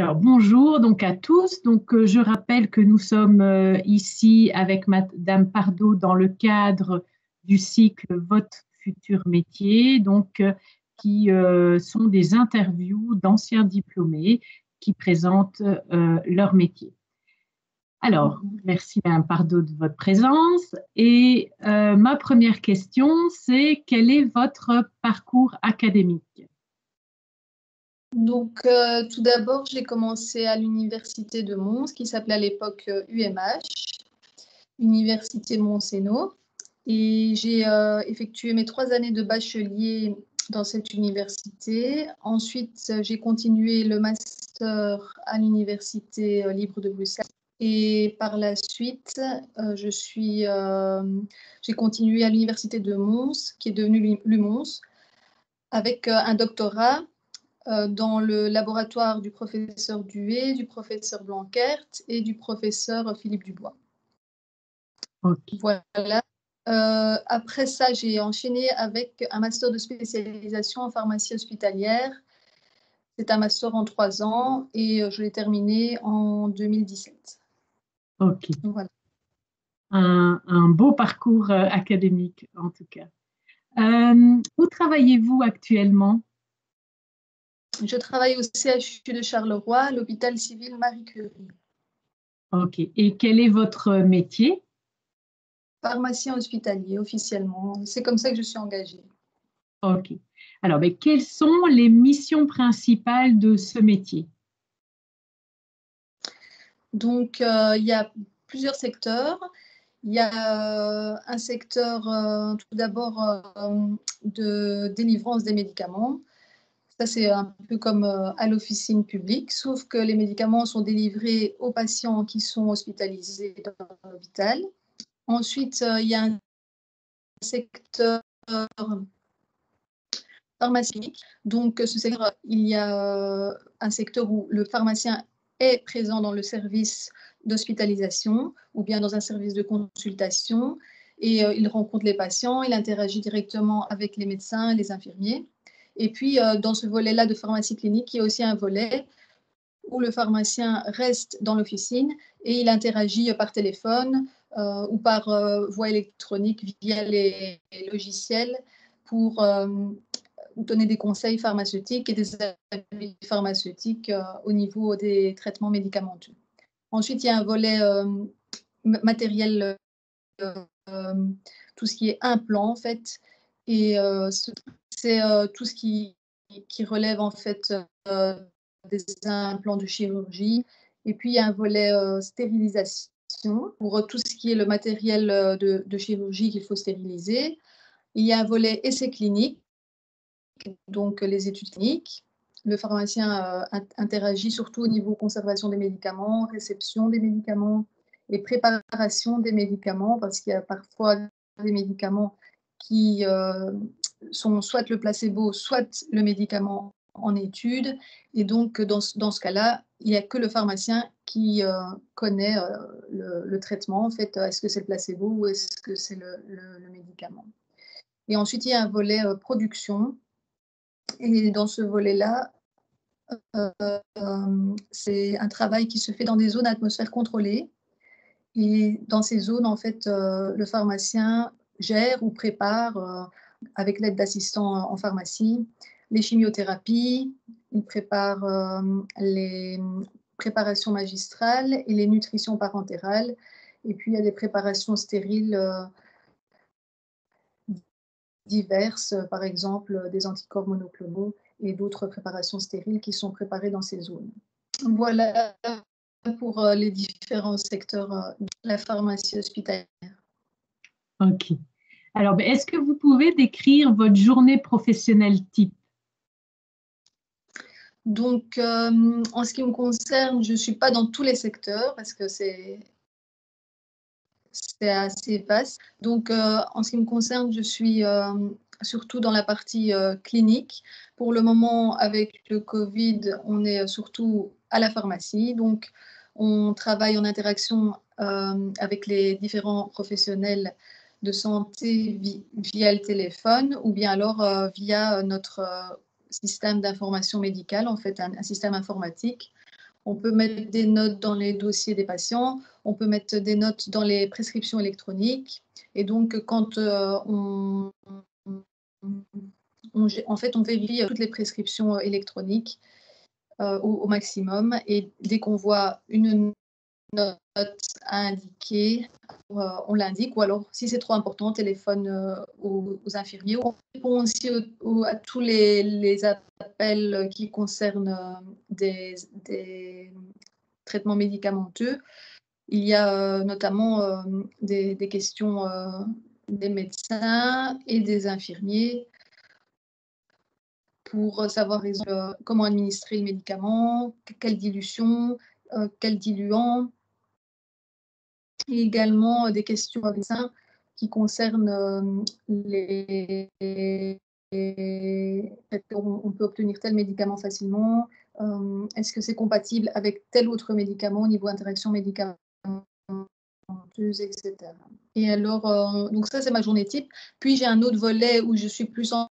Alors, bonjour donc à tous. Je rappelle que nous sommes ici avec Madame Pardo dans le cadre du cycle Votre futur métier, qui sont des interviews d'anciens diplômés qui présentent leur métier. Alors, merci Madame Pardo de votre présence. Et ma première question, c'est quel est votre parcours académique? Donc, tout d'abord, j'ai commencé à l'université de Mons, qui s'appelait à l'époque UMH, Université Mons-Hainaut. Et j'ai effectué mes 3 années de bachelier dans cette université. Ensuite, j'ai continué le master à l'Université libre de Bruxelles. Et par la suite, j'ai continué à l'université de Mons, qui est devenue l'UMons, avec un doctorat dans le laboratoire du professeur Duet, du professeur Blanquert et du professeur Philippe Dubois. Okay. Voilà. Après ça, j'ai enchaîné avec un master de spécialisation en pharmacie hospitalière. C'est un master en 3 ans et je l'ai terminé en 2017. Ok. Voilà. Un beau parcours académique, en tout cas. Où travaillez-vous actuellement? Je travaille au CHU de Charleroi, à l'hôpital civil Marie Curie. Ok. Et quel est votre métier? Pharmacien hospitalier, officiellement. C'est comme ça que je suis engagée. Ok. Alors, quelles sont les missions principales de ce métier? Donc, il y a plusieurs secteurs. Il y a un secteur, tout d'abord, de délivrance des médicaments. Ça, c'est un peu comme à l'officine publique, sauf que les médicaments sont délivrés aux patients qui sont hospitalisés dans l'hôpital. Ensuite, il y a un secteur pharmaceutique. Donc, ce secteur, il y a un secteur où le pharmacien est présent dans le service d'hospitalisation ou bien dans un service de consultation et il rencontre les patients, il interagit directement avec les médecins, les infirmiers. Et puis, dans ce volet-là de pharmacie clinique, il y a aussi un volet où le pharmacien reste dans l'officine et il interagit par téléphone ou par voie électronique via les logiciels pour donner des conseils pharmaceutiques et des avis pharmaceutiques au niveau des traitements médicamenteux. Ensuite, il y a un volet matériel, tout ce qui est implant en fait, et c'est tout ce qui relève en fait des implants de chirurgie. Et puis il y a un volet stérilisation pour tout ce qui est le matériel de chirurgie qu'il faut stériliser. Il y a un volet essai clinique, donc les études cliniques. Le pharmacien interagit surtout au niveau conservation des médicaments, réception des médicaments et préparation des médicaments, parce qu'il y a parfois des médicaments qui sont soit le placebo, soit le médicament en étude. Et donc, dans ce cas-là, il n'y a que le pharmacien qui connaît le traitement. En fait, est-ce que c'est le placebo ou est-ce que c'est le médicament? Et ensuite, il y a un volet production. Et dans ce volet-là, c'est un travail qui se fait dans des zones à atmosphère contrôlée. Et dans ces zones, en fait, le pharmacien gère ou prépare, avec l'aide d'assistants en pharmacie, les chimiothérapies, il prépare les préparations magistrales et les nutritions parentérales. Et puis, il y a des préparations stériles diverses, par exemple des anticorps monoclonaux et d'autres préparations stériles qui sont préparées dans ces zones. Voilà pour les différents secteurs de la pharmacie hospitalière. Ok. Alors, est-ce que vous pouvez décrire votre journée professionnelle type? Donc, en ce qui me concerne, je ne suis pas dans tous les secteurs parce que c'est assez vaste. Donc, en ce qui me concerne, je suis surtout dans la partie clinique. Pour le moment, avec le Covid, on est surtout à la pharmacie. Donc, on travaille en interaction avec les différents professionnels de santé via le téléphone ou bien alors via notre système d'information médicale, en fait, un système informatique On peut mettre des notes dans les dossiers des patients, on peut mettre des notes dans les prescriptions électroniques. Et donc, quand en fait, on vérifie toutes les prescriptions électroniques au maximum. Et dès qu'on voit une note à indiquer, on l'indique, ou alors si c'est trop important, on téléphone aux infirmiers. On répond aussi à tous les appels qui concernent des traitements médicamenteux. Il y a notamment des questions des médecins et des infirmiers pour savoir comment administrer le médicament, quelle dilution, quel diluant. Et également des questions à médecins qui concernent on peut obtenir tel médicament facilement, est-ce que c'est compatible avec tel autre médicament au niveau interaction médicamenteuse, etc. Et alors, donc ça c'est ma journée type. Puis j'ai un autre volet où je suis plus en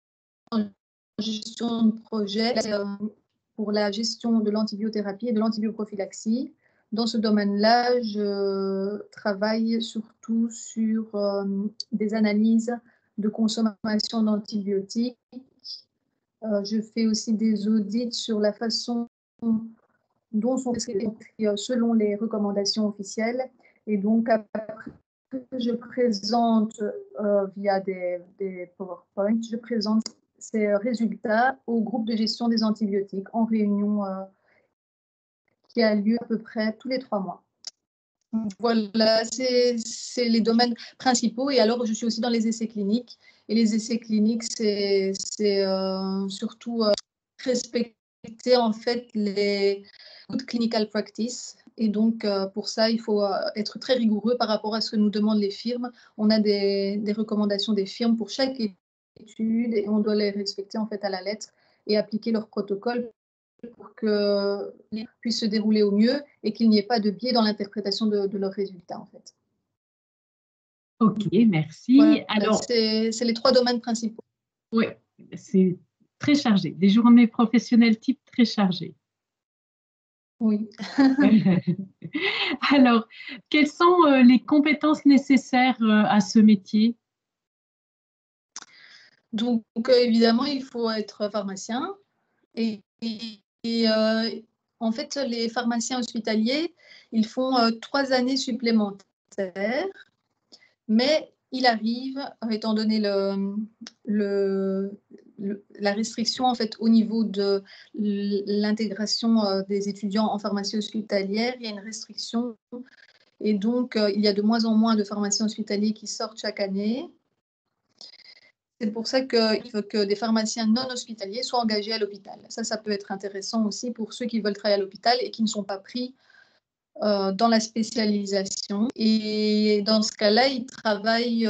gestion de projet pour la gestion de l'antibiothérapie et de l'antibioprophylaxie. Dans ce domaine-là, je travaille surtout sur des analyses de consommation d'antibiotiques. Je fais aussi des audits sur la façon dont sont prescrits selon les recommandations officielles. Et donc, après, je présente via des PowerPoint, je présente ces résultats au groupe de gestion des antibiotiques en réunion qui a lieu à peu près tous les 3 mois. Voilà, c'est les domaines principaux. Et alors, je suis aussi dans les essais cliniques. Et les essais cliniques, c'est surtout respecter en fait les good clinical practice. Et donc, pour ça, il faut être très rigoureux par rapport à ce que nous demandent les firmes. On a des recommandations des firmes pour chaque étude et on doit les respecter en fait à la lettre et appliquer leur protocole pour que les puissent se dérouler au mieux et qu'il n'y ait pas de biais dans l'interprétation de leurs résultats, en fait. Ok, merci. Voilà, alors, c'est les 3 domaines principaux. Oui, c'est très chargé. Des journées professionnelles type très chargées. Oui. Alors, quelles sont les compétences nécessaires à ce métier? Donc, évidemment, il faut être pharmacien. Et en fait, les pharmaciens hospitaliers, ils font 3 années supplémentaires, mais il arrive, étant donné la restriction en fait, au niveau de l'intégration des étudiants en pharmacie hospitalière, il y a une restriction. Et donc, il y a de moins en moins de pharmaciens hospitaliers qui sortent chaque année. C'est pour ça qu'il faut que des pharmaciens non hospitaliers soient engagés à l'hôpital. Ça peut être intéressant aussi pour ceux qui veulent travailler à l'hôpital et qui ne sont pas pris dans la spécialisation. Et dans ce cas-là, ils travaillent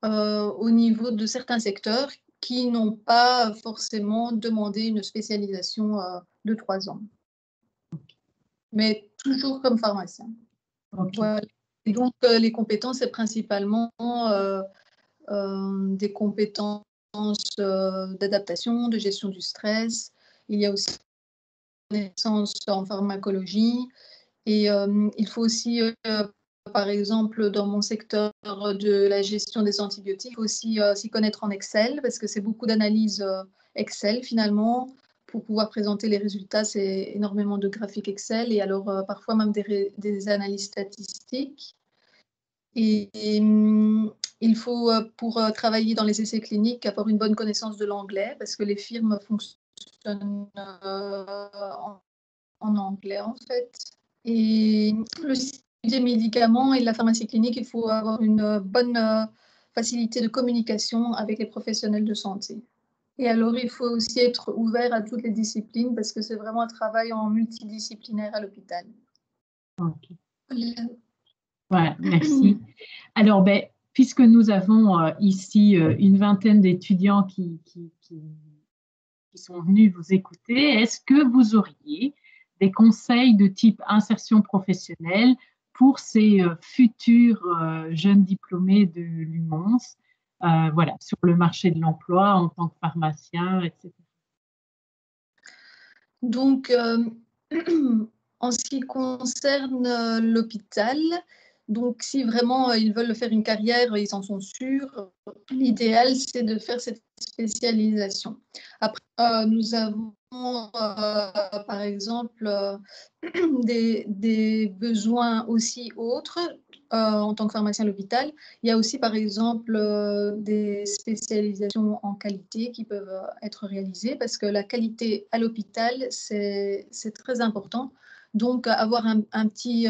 au niveau de certains secteurs qui n'ont pas forcément demandé une spécialisation de 3 ans. Mais toujours comme pharmacien. Okay. Voilà. Et donc, les compétences, c'est principalement des compétences d'adaptation, de gestion du stress. Il y a aussi des connaissances en pharmacologie. Et il faut aussi, par exemple, dans mon secteur de la gestion des antibiotiques, aussi s'y connaître en Excel, parce que c'est beaucoup d'analyses Excel finalement. Pour pouvoir présenter les résultats, c'est énormément de graphiques Excel et alors parfois même des analyses statistiques. Et il faut, pour travailler dans les essais cliniques, avoir une bonne connaissance de l'anglais, parce que les firmes fonctionnent en anglais, en fait. Et le suivi des médicaments et de la pharmacie clinique, il faut avoir une bonne facilité de communication avec les professionnels de santé. Et alors, il faut aussi être ouvert à toutes les disciplines, parce que c'est vraiment un travail en multidisciplinaire à l'hôpital. Okay. Voilà. Voilà, merci. Alors, puisque nous avons ici une vingtaine d'étudiants qui sont venus vous écouter, est-ce que vous auriez des conseils de type insertion professionnelle pour ces futurs jeunes diplômés de l'UMONS, voilà, sur le marché de l'emploi en tant que pharmacien, etc. Donc, en ce qui concerne l'hôpital, donc si vraiment ils veulent faire une carrière, ils en sont sûrs, l'idéal c'est de faire cette spécialisation. Après, nous avons par exemple des besoins aussi autres en tant que pharmacien à l'hôpital. Il y a aussi par exemple des spécialisations en qualité qui peuvent être réalisées parce que la qualité à l'hôpital, c'est très important. Donc, avoir un petit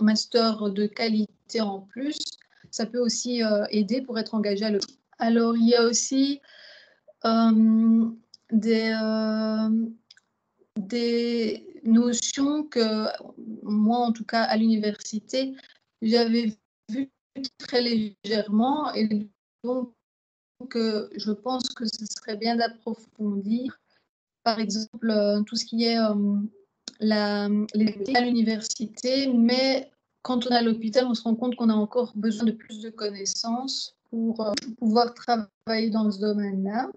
master de qualité en plus, ça peut aussi aider pour être engagé à l'hôpital. Alors, il y a aussi des notions que moi, en tout cas, à l'université, j'avais vues très légèrement et donc je pense que ce serait bien d'approfondir. Par exemple, tout ce qui est à l'université, mais quand on est à l'hôpital, on se rend compte qu'on a encore besoin de plus de connaissances pour pouvoir travailler dans ce domaine-là.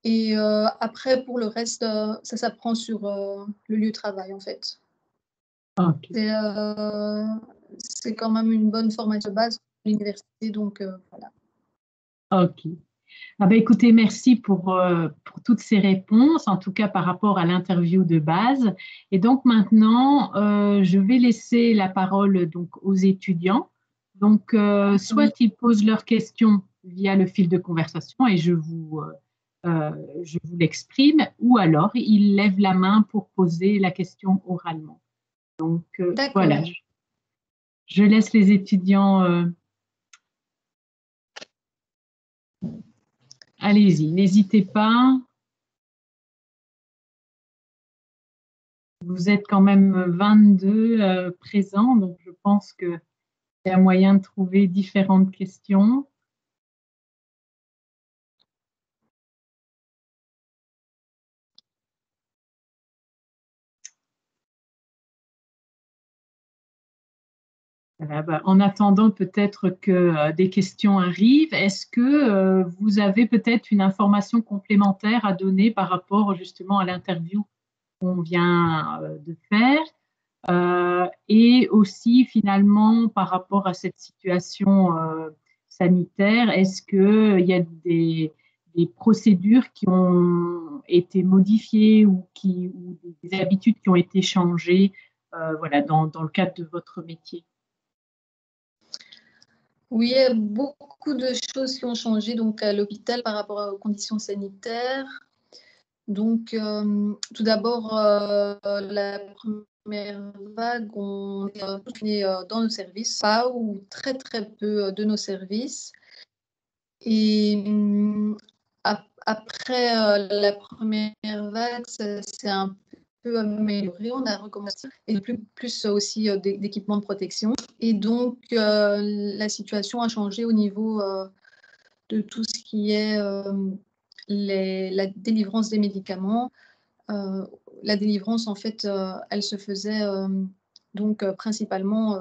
Et après, pour le reste, ça s'apprend sur le lieu de travail, en fait. Ok. C'est quand même une bonne formation de base à l'université, donc voilà. Ok. Ah ben, écoutez, merci pour toutes ces réponses, en tout cas par rapport à l'interview de base. Et donc maintenant, je vais laisser la parole donc, aux étudiants. Donc, soit Oui, ils posent leurs questions via le fil de conversation et je vous l'exprime, ou alors ils lèvent la main pour poser la question oralement. Donc, d'accord. voilà, je laisse les étudiants. Allez-y, n'hésitez pas. Vous êtes quand même 22 présents, donc je pense qu'il y a moyen de trouver différentes questions. Voilà, bah, en attendant peut-être que des questions arrivent, est-ce que vous avez peut-être une information complémentaire à donner par rapport justement à l'interview qu'on vient de faire et aussi finalement par rapport à cette situation sanitaire, est-ce qu'il y a des procédures qui ont été modifiées ou des habitudes qui ont été changées voilà, dans le cadre de votre métier? Oui, il y a beaucoup de choses qui ont changé donc, à l'hôpital par rapport aux conditions sanitaires. Donc, tout d'abord, la première vague, on est confinés dans nos services, pas ou très très peu de nos services. Et après la première vague, ça s'est un peu amélioré. On a recommencé et plus aussi d'équipements de protection. Et donc, la situation a changé au niveau de tout ce qui est la délivrance des médicaments. La délivrance, en fait, elle se faisait donc principalement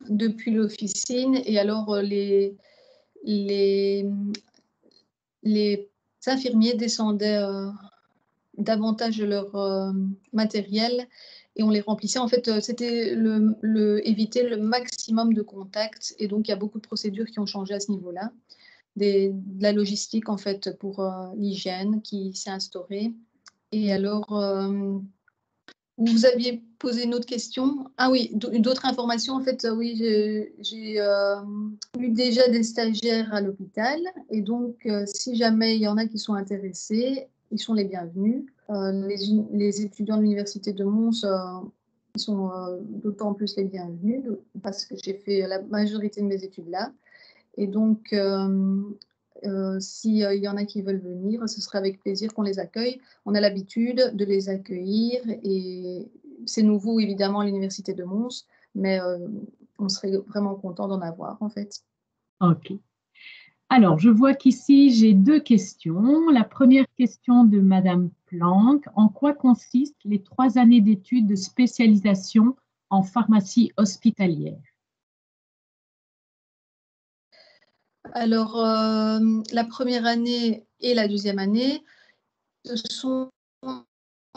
depuis l'officine. Et alors, les, les infirmiers descendaient davantage de leur matériel et on les remplissait. En fait, c'était éviter le maximum de contacts. Et donc, il y a beaucoup de procédures qui ont changé à ce niveau-là. De la logistique, en fait, pour l'hygiène qui s'est instaurée. Et alors, vous aviez posé une autre question. Ah oui, d'autres informations. En fait, oui, j'ai eu déjà des stagiaires à l'hôpital. Et donc, si jamais il y en a qui sont intéressés, ils sont les bienvenus. Les étudiants de l'Université de Mons, ils sont d'autant plus les bienvenus parce que j'ai fait la majorité de mes études là. Et donc, s'il y en a qui veulent venir, ce serait avec plaisir qu'on les accueille. On a l'habitude de les accueillir et c'est nouveau évidemment à l'Université de Mons, mais on serait vraiment content d'en avoir en fait. Ok. Alors, je vois qu'ici, j'ai deux questions. La première question de Madame Planck. En quoi consistent les 3 années d'études de spécialisation en pharmacie hospitalière? Alors, la première année et la deuxième année, ce sont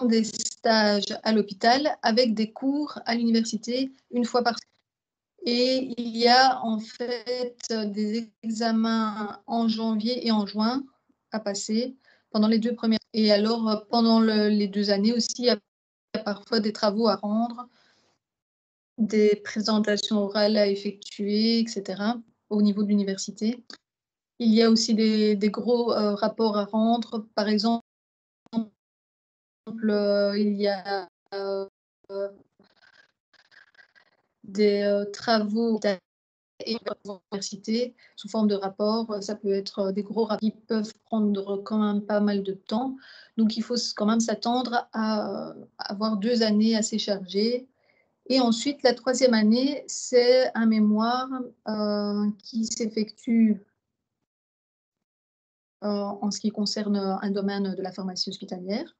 des stages à l'hôpital avec des cours à l'université une fois par semaine. Et il y a en fait des examens en janvier et en juin à passer pendant les 2 premières. Et alors, pendant les 2 années aussi, il y a parfois des travaux à rendre, des présentations orales à effectuer, etc., au niveau de l'université. Il y a aussi des gros rapports à rendre. Par exemple, il y a des travaux et l'université sous forme de rapport. Ça peut être des gros rapports qui peuvent prendre quand même pas mal de temps. Donc, il faut quand même s'attendre à avoir 2 années assez chargées. Et ensuite, la 3e année, c'est un mémoire qui s'effectue en ce qui concerne un domaine de la pharmacie hospitalière.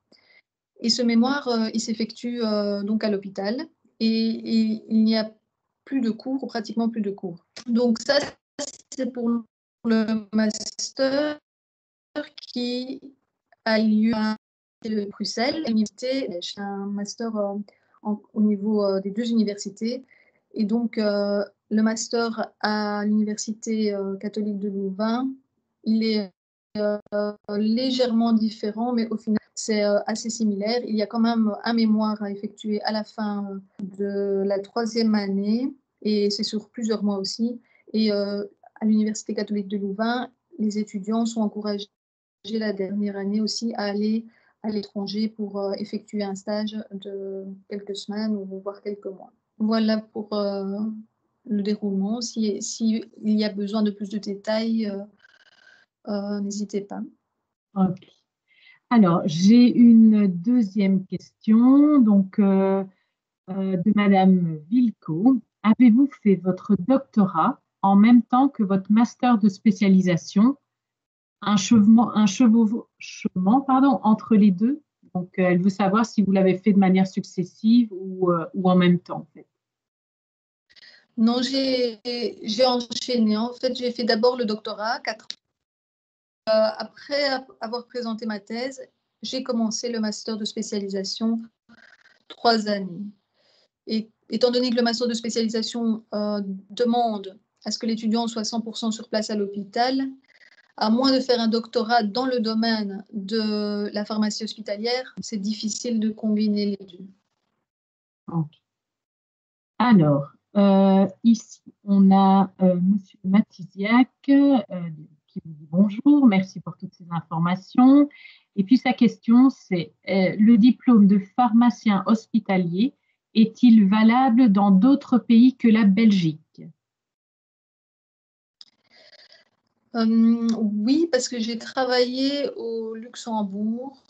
Et ce mémoire, il s'effectue donc à l'hôpital et il n'y a plus de cours ou pratiquement plus de cours. Donc ça, c'est pour le master qui a lieu à Bruxelles, l'université, c'est un master au niveau des 2 universités. Et donc, le master à l'université catholique de Louvain, il est légèrement différent, mais au final, c'est assez similaire. Il y a quand même un mémoire à effectuer à la fin de la 3e année, et c'est sur plusieurs mois aussi. Et à l'université catholique de Louvain, les étudiants sont encouragés la dernière année aussi à aller à l'étranger pour effectuer un stage de quelques semaines ou voire quelques mois. Voilà pour le déroulement. Si il y a besoin de plus de détails, n'hésitez pas. Ok. Alors, j'ai une deuxième question donc, de Madame Vilco. Avez-vous fait votre doctorat en même temps que votre master de spécialisation, un chevauchement, pardon, entre les deux? Donc, elle veut savoir si vous l'avez fait de manière successive ou en même temps, en fait. Non, j'ai enchaîné. En fait, j'ai fait d'abord le doctorat, 4 ans. Après avoir présenté ma thèse, j'ai commencé le master de spécialisation, 3 années. Et étant donné que le master de spécialisation demande à ce que l'étudiant soit 100% sur place à l'hôpital, à moins de faire un doctorat dans le domaine de la pharmacie hospitalière, c'est difficile de combiner les deux. Ok. Alors, ici, on a Monsieur Matisiac qui vous dit bonjour, merci pour toutes ces informations. Et puis sa question, c'est le diplôme de pharmacien hospitalier est-il valable dans d'autres pays que la Belgique? Oui, parce que j'ai travaillé au Luxembourg,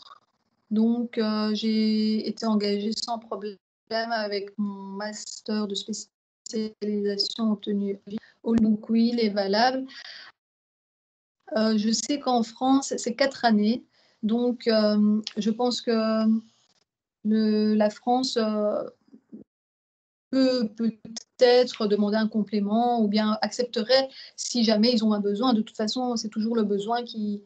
donc j'ai été engagée sans problème avec mon master de spécialisation obtenu au donc oui, il est valable. Je sais qu'en France, c'est 4 années, donc je pense que la France peut peut-être demander un complément ou bien accepterait si jamais ils ont un besoin. De toute façon, c'est toujours le besoin qui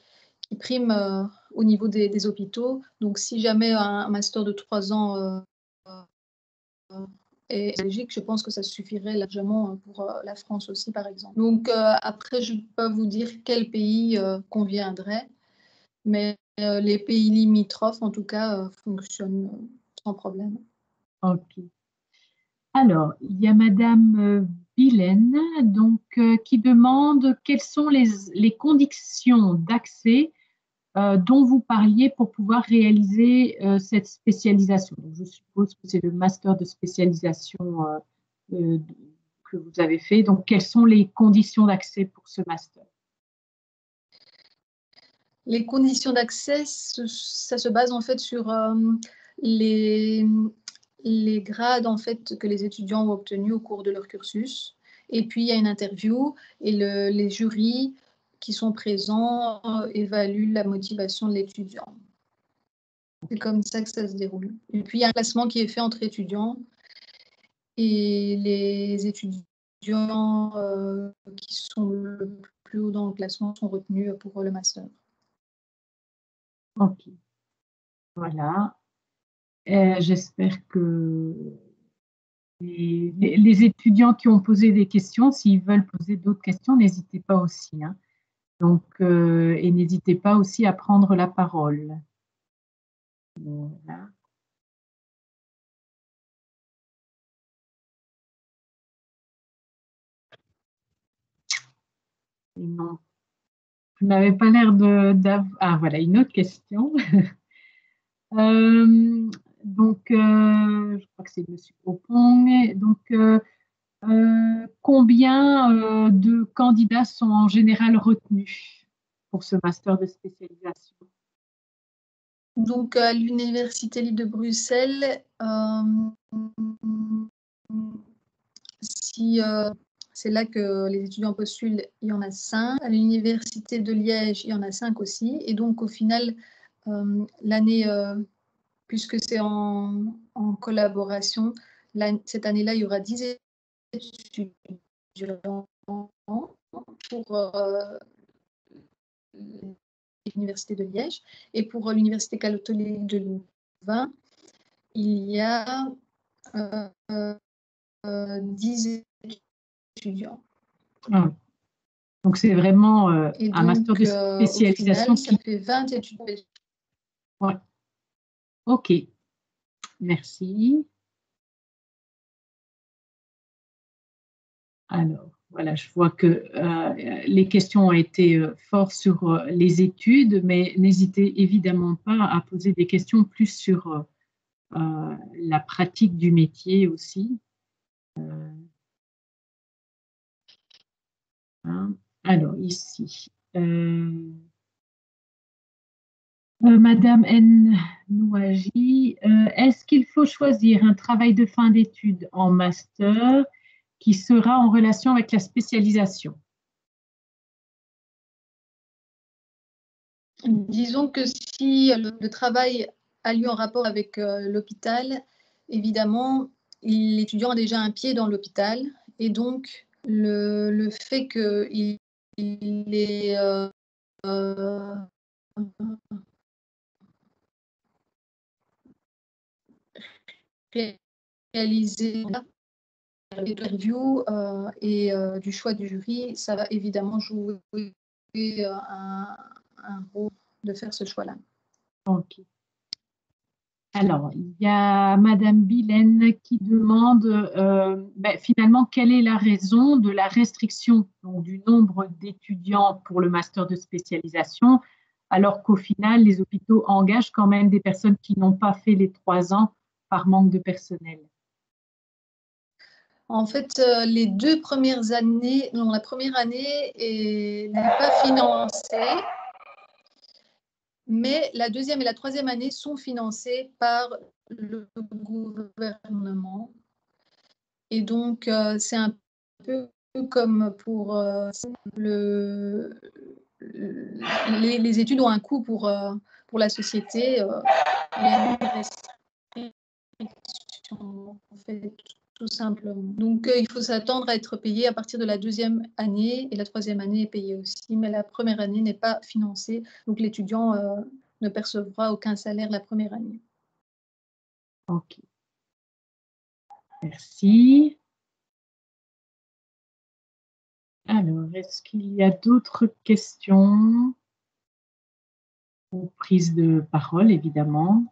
prime au niveau des hôpitaux. Donc, si jamais un master de 3 ans est Belgique, je pense que ça suffirait largement pour la France aussi, par exemple. Donc, après, je ne peux pas vous dire quel pays conviendrait, mais les pays limitrophes, en tout cas, fonctionnent sans problème. Ok. Alors, il y a Madame Bilène donc, qui demande quelles sont les conditions d'accès dont vous parliez pour pouvoir réaliser cette spécialisation. Donc, je suppose que c'est le master de spécialisation euh, que vous avez fait. Donc, quelles sont les conditions d'accès pour ce master? Les conditions d'accès, ça se base en fait sur les, les grades en fait que les étudiants ont obtenus au cours de leur cursus. Et puis, il y a une interview et les jurys qui sont présents évaluent la motivation de l'étudiant. C'est comme ça que ça se déroule. Et puis, il y a un classement qui est fait entre étudiants et les étudiants qui sont le plus haut dans le classement sont retenus pour le master. Ok, voilà. J'espère que les étudiants qui ont posé des questions, s'ils veulent poser d'autres questions, n'hésitez pas aussi, hein. Donc, et n'hésitez pas aussi à prendre la parole. Voilà. Et non, vous n'avez pas l'air Ah, voilà, une autre question. Donc, je crois que c'est M. Opong. Donc, combien de candidats sont en général retenus pour ce master de spécialisation? Donc, à l'Université libre de Bruxelles, si c'est là que les étudiants postulent, il y en a 5. À l'Université de Liège, il y en a 5 aussi. Et donc, au final, l'année, puisque c'est en collaboration, cette année-là, il y aura 10 étudiants pour l'Université de Liège. Et pour l'Université catholique de Louvain, il y a 10 étudiants. Ah. Donc, c'est vraiment Et un master de spécialisation au final, ça fait 20 étudiants. Ouais. OK. Merci. Alors, voilà, je vois que les questions ont été fortes sur les études, mais n'hésitez évidemment pas à poser des questions plus sur la pratique du métier aussi. Hein. Alors, ici, Madame N. Nouaji, est-ce qu'il faut choisir un travail de fin d'études en master qui sera en relation avec la spécialisation? Disons que si le travail a lieu en rapport avec l'hôpital, évidemment, l'étudiant a déjà un pied dans l'hôpital et donc le fait qu'il est réalisé l'interview et du choix du jury, ça va évidemment jouer un rôle de faire ce choix-là. Ok. Alors, il y a Madame Bilène qui demande finalement quelle est la raison de la restriction donc, du nombre d'étudiants pour le master de spécialisation, alors qu'au final, les hôpitaux engagent quand même des personnes qui n'ont pas fait les 3 ans par manque de personnel. En fait, les 2 premières années, non, la première année n'est pas financée, mais la deuxième et la troisième année sont financées par le gouvernement. Et donc, c'est un peu comme pour les études ont un coût pour la société. Il y a une restriction, en fait, tout simplement. Donc, il faut s'attendre à être payé à partir de la deuxième année et la troisième année est payée aussi, mais la première année n'est pas financée. Donc, l'étudiant ne percevra aucun salaire la première année. Ok. Merci. Alors, est-ce qu'il y a d'autres questions ou prises de parole, évidemment?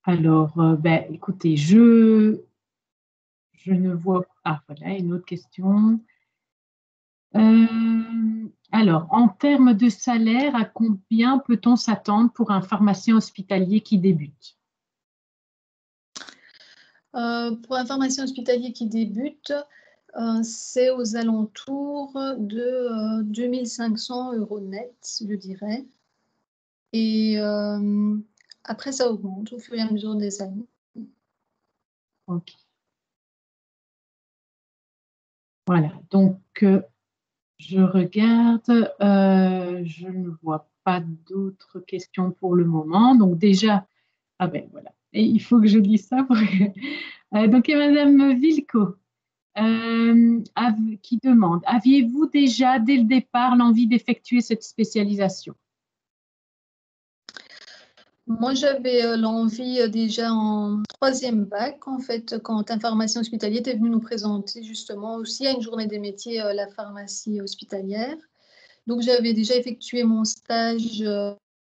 Alors, écoutez, je ne vois pas. Ah, voilà, une autre question. Alors, en termes de salaire, à combien peut-on s'attendre pour un pharmacien hospitalier qui débute? Pour un pharmacien hospitalier qui débute, c'est aux alentours de 2500 € net, je dirais. Et après, ça augmente au fur et à mesure des années. Ok. Voilà, donc je regarde, je ne vois pas d'autres questions pour le moment. Donc déjà, ah ben voilà, et il faut que je dise ça. Donc, il y a Madame Vilco qui demande, aviez-vous déjà, dès le départ, l'envie d'effectuer cette spécialisation? Moi, j'avais l'envie déjà en troisième bac, en fait, quand un pharmacien hospitalier était venu nous présenter justement aussi à une journée des métiers la pharmacie hospitalière. Donc, j'avais déjà effectué mon stage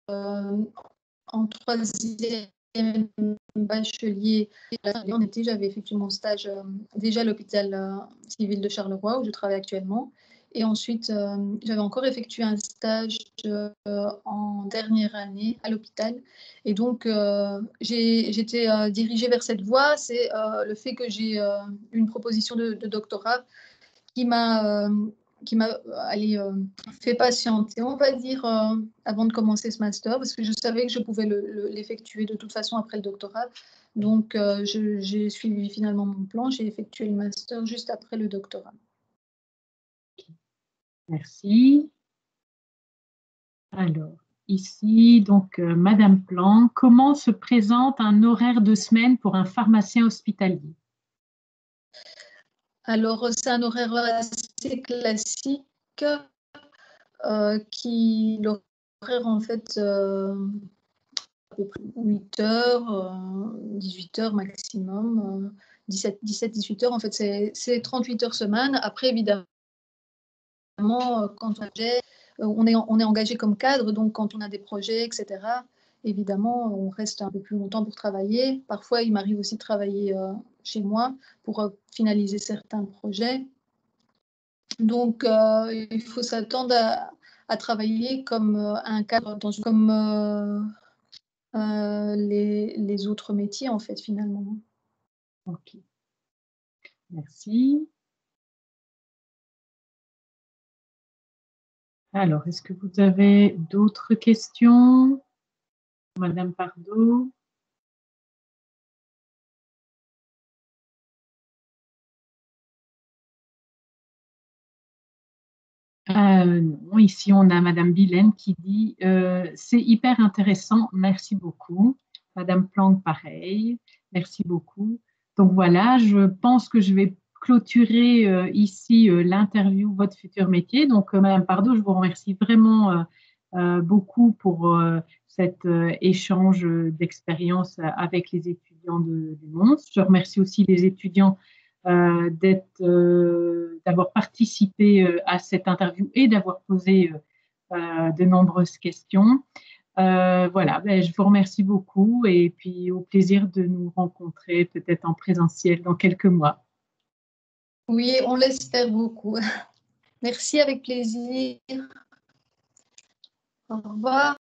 en troisième bachelier. En été, j'avais effectué mon stage déjà à l'hôpital civil de Charleroi, où je travaille actuellement. Et ensuite, j'avais encore effectué un stage en dernière année à l'hôpital. Et donc, j'étais dirigée vers cette voie. C'est le fait que j'ai une proposition de doctorat qui m'a fait patienter, on va dire, avant de commencer ce master, parce que je savais que je pouvais l'effectuer de toute façon après le doctorat. Donc, j'ai suivi finalement mon plan. J'ai effectué le master juste après le doctorat. Merci. Alors, ici, donc, Madame Plan, comment se présente un horaire de semaine pour un pharmacien hospitalier? Alors, c'est un horaire assez classique l'horaire en fait, à peu près 8 heures, 18 heures maximum, 17-18 heures. En fait, c'est 38 heures semaine. Après, évidemment, quand on est engagé comme cadre, donc quand on a des projets, etc., évidemment, on reste un peu plus longtemps pour travailler. Parfois, il m'arrive aussi de travailler chez moi pour finaliser certains projets. Donc, il faut s'attendre à travailler comme un cadre, comme les autres métiers, en fait, finalement. Ok. Merci. Alors, est-ce que vous avez d'autres questions, Madame Pardo? Non, ici on a Madame Bilène qui dit c'est hyper intéressant, merci beaucoup. Madame Planck, pareil, merci beaucoup. Donc voilà, je pense que je vais clôturer ici l'interview Votre futur métier. Donc Madame Pardo, je vous remercie vraiment beaucoup pour cet échange d'expérience avec les étudiants du Mons. Je remercie aussi les étudiants d'avoir participé à cette interview et d'avoir posé de nombreuses questions. Voilà, ben, je vous remercie beaucoup et puis au plaisir de nous rencontrer peut-être en présentiel dans quelques mois. Oui, on l'espère beaucoup. Merci, avec plaisir. Au revoir.